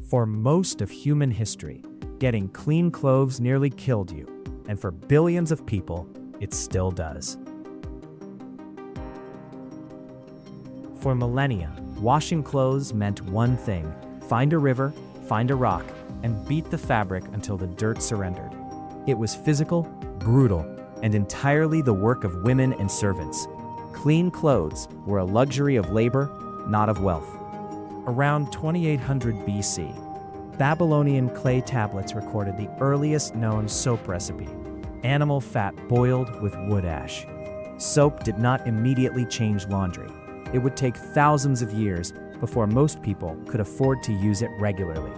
For most of human history, getting clean clothes nearly killed you, and for billions of people, it still does. For millennia, washing clothes meant one thing: find a river, find a rock, and beat the fabric until the dirt surrendered. It was physical, brutal, and entirely the work of women and servants. Clean clothes were a luxury of labor, not of wealth. Around 2800 BC, Babylonian clay tablets recorded the earliest known soap recipe: animal fat boiled with wood ash. Soap did not immediately change laundry. It would take thousands of years before most people could afford to use it regularly.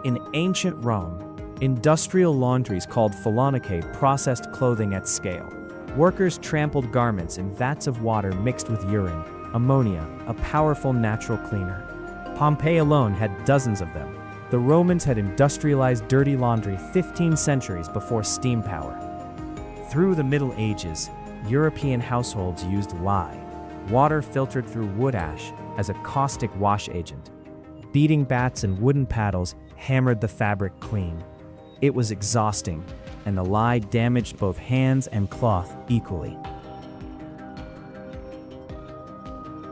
In ancient Rome, industrial laundries called phalonicae processed clothing at scale. Workers trampled garments in vats of water mixed with urine, ammonia, a powerful natural cleaner. Pompeii alone had dozens of them. The Romans had industrialized dirty laundry 15 centuries before steam power. Through the Middle Ages, European households used lye, water filtered through wood ash, as a caustic wash agent. Beating bats and wooden paddles hammered the fabric clean. It was exhausting, and the lye damaged both hands and cloth equally.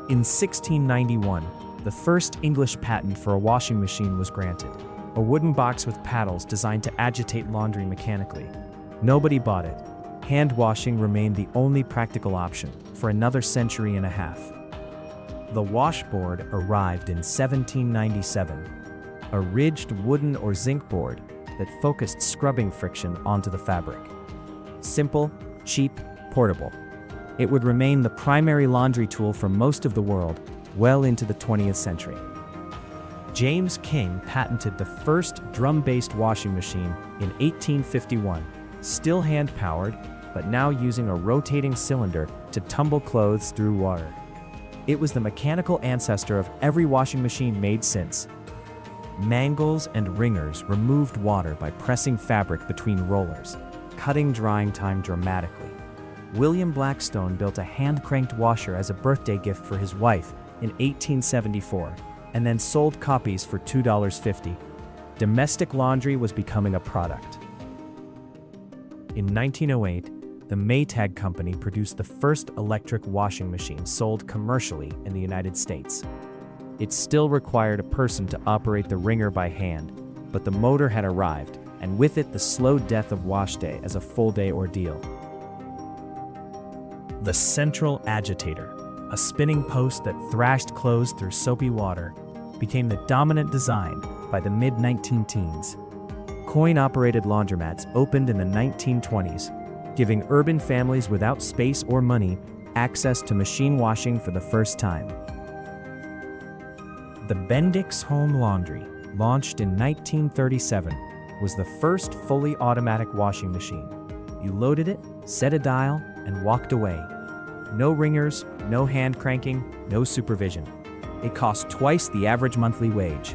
In 1691, the first English patent for a washing machine was granted, a wooden box with paddles designed to agitate laundry mechanically. Nobody bought it. Hand washing remained the only practical option for another century and a half. The washboard arrived in 1797, a ridged wooden or zinc board that focused scrubbing friction onto the fabric. Simple, cheap, portable. It would remain the primary laundry tool for most of the world well into the 20th century. James King patented the first drum-based washing machine in 1851, still hand-powered, but now using a rotating cylinder to tumble clothes through water. It was the mechanical ancestor of every washing machine made since. Mangles and wringers removed water by pressing fabric between rollers, cutting drying time dramatically. William Blackstone built a hand-cranked washer as a birthday gift for his wife in 1874, and then sold copies for $2.50. Domestic laundry was becoming a product. In 1908, the Maytag Company produced the first electric washing machine sold commercially in the United States. It still required a person to operate the wringer by hand, but the motor had arrived, and with it the slow death of wash day as a full-day ordeal. The central agitator, a spinning post that thrashed clothes through soapy water, became the dominant design by the mid-19-teens. Coin-operated laundromats opened in the 1920s, giving urban families without space or money access to machine washing for the first time. The Bendix Home Laundry, launched in 1937, was the first fully automatic washing machine. You loaded it, set a dial, and walked away. No wringers, no hand cranking, no supervision. It cost twice the average monthly wage.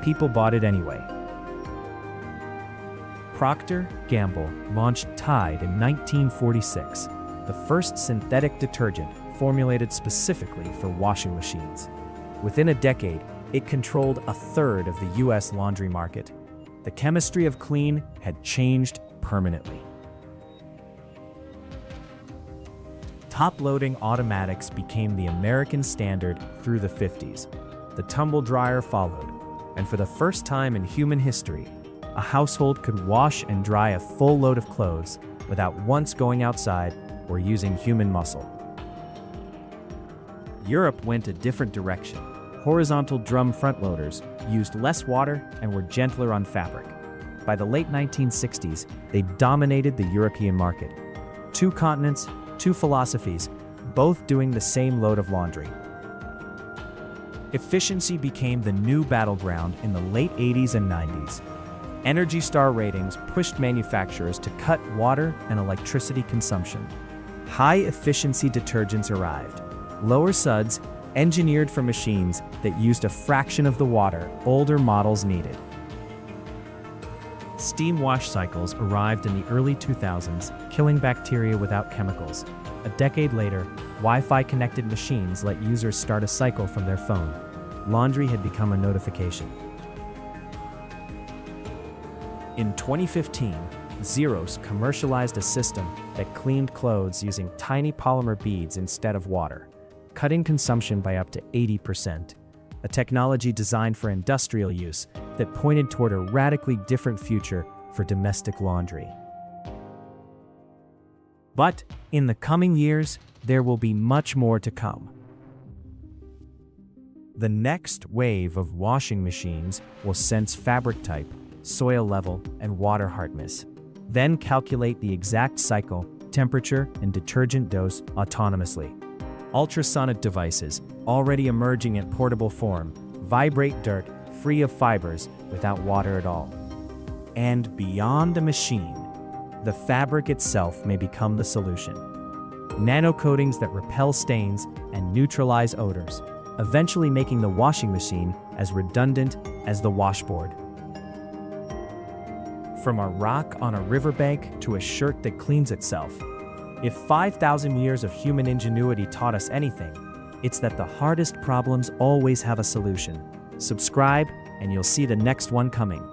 People bought it anyway. Procter & Gamble launched Tide in 1946, the first synthetic detergent formulated specifically for washing machines. Within a decade, it controlled a third of the US laundry market. The chemistry of clean had changed permanently. Top-loading automatics became the American standard through the 50s. The tumble dryer followed, and for the first time in human history, a household could wash and dry a full load of clothes without once going outside or using human muscle. Europe went a different direction. Horizontal drum front loaders used less water and were gentler on fabric. By the late 1960s, they dominated the European market. Two continents, two philosophies, both doing the same load of laundry. Efficiency became the new battleground in the late 80s and 90s. Energy Star ratings pushed manufacturers to cut water and electricity consumption. High-efficiency detergents arrived. Lower suds, engineered for machines that used a fraction of the water older models needed. Steam wash cycles arrived in the early 2000s, killing bacteria without chemicals. A decade later, Wi-Fi connected machines let users start a cycle from their phone. Laundry had become a notification. In 2015, Xerox commercialized a system that cleaned clothes using tiny polymer beads instead of water, cutting consumption by up to 80%. A technology designed for industrial use that pointed toward a radically different future for domestic laundry. But in the coming years, there will be much more to come. The next wave of washing machines will sense fabric type, soil level, and water hardness, then calculate the exact cycle, temperature, and detergent dose autonomously. Ultrasonic devices, already emerging in portable form, vibrate dirt free of fibers without water at all. And beyond the machine, the fabric itself may become the solution. Nanocoatings that repel stains and neutralize odors, eventually making the washing machine as redundant as the washboard. From a rock on a riverbank to a shirt that cleans itself, if 5,000 years of human ingenuity taught us anything, it's that the hardest problems always have a solution. Subscribe, and you'll see the next one coming.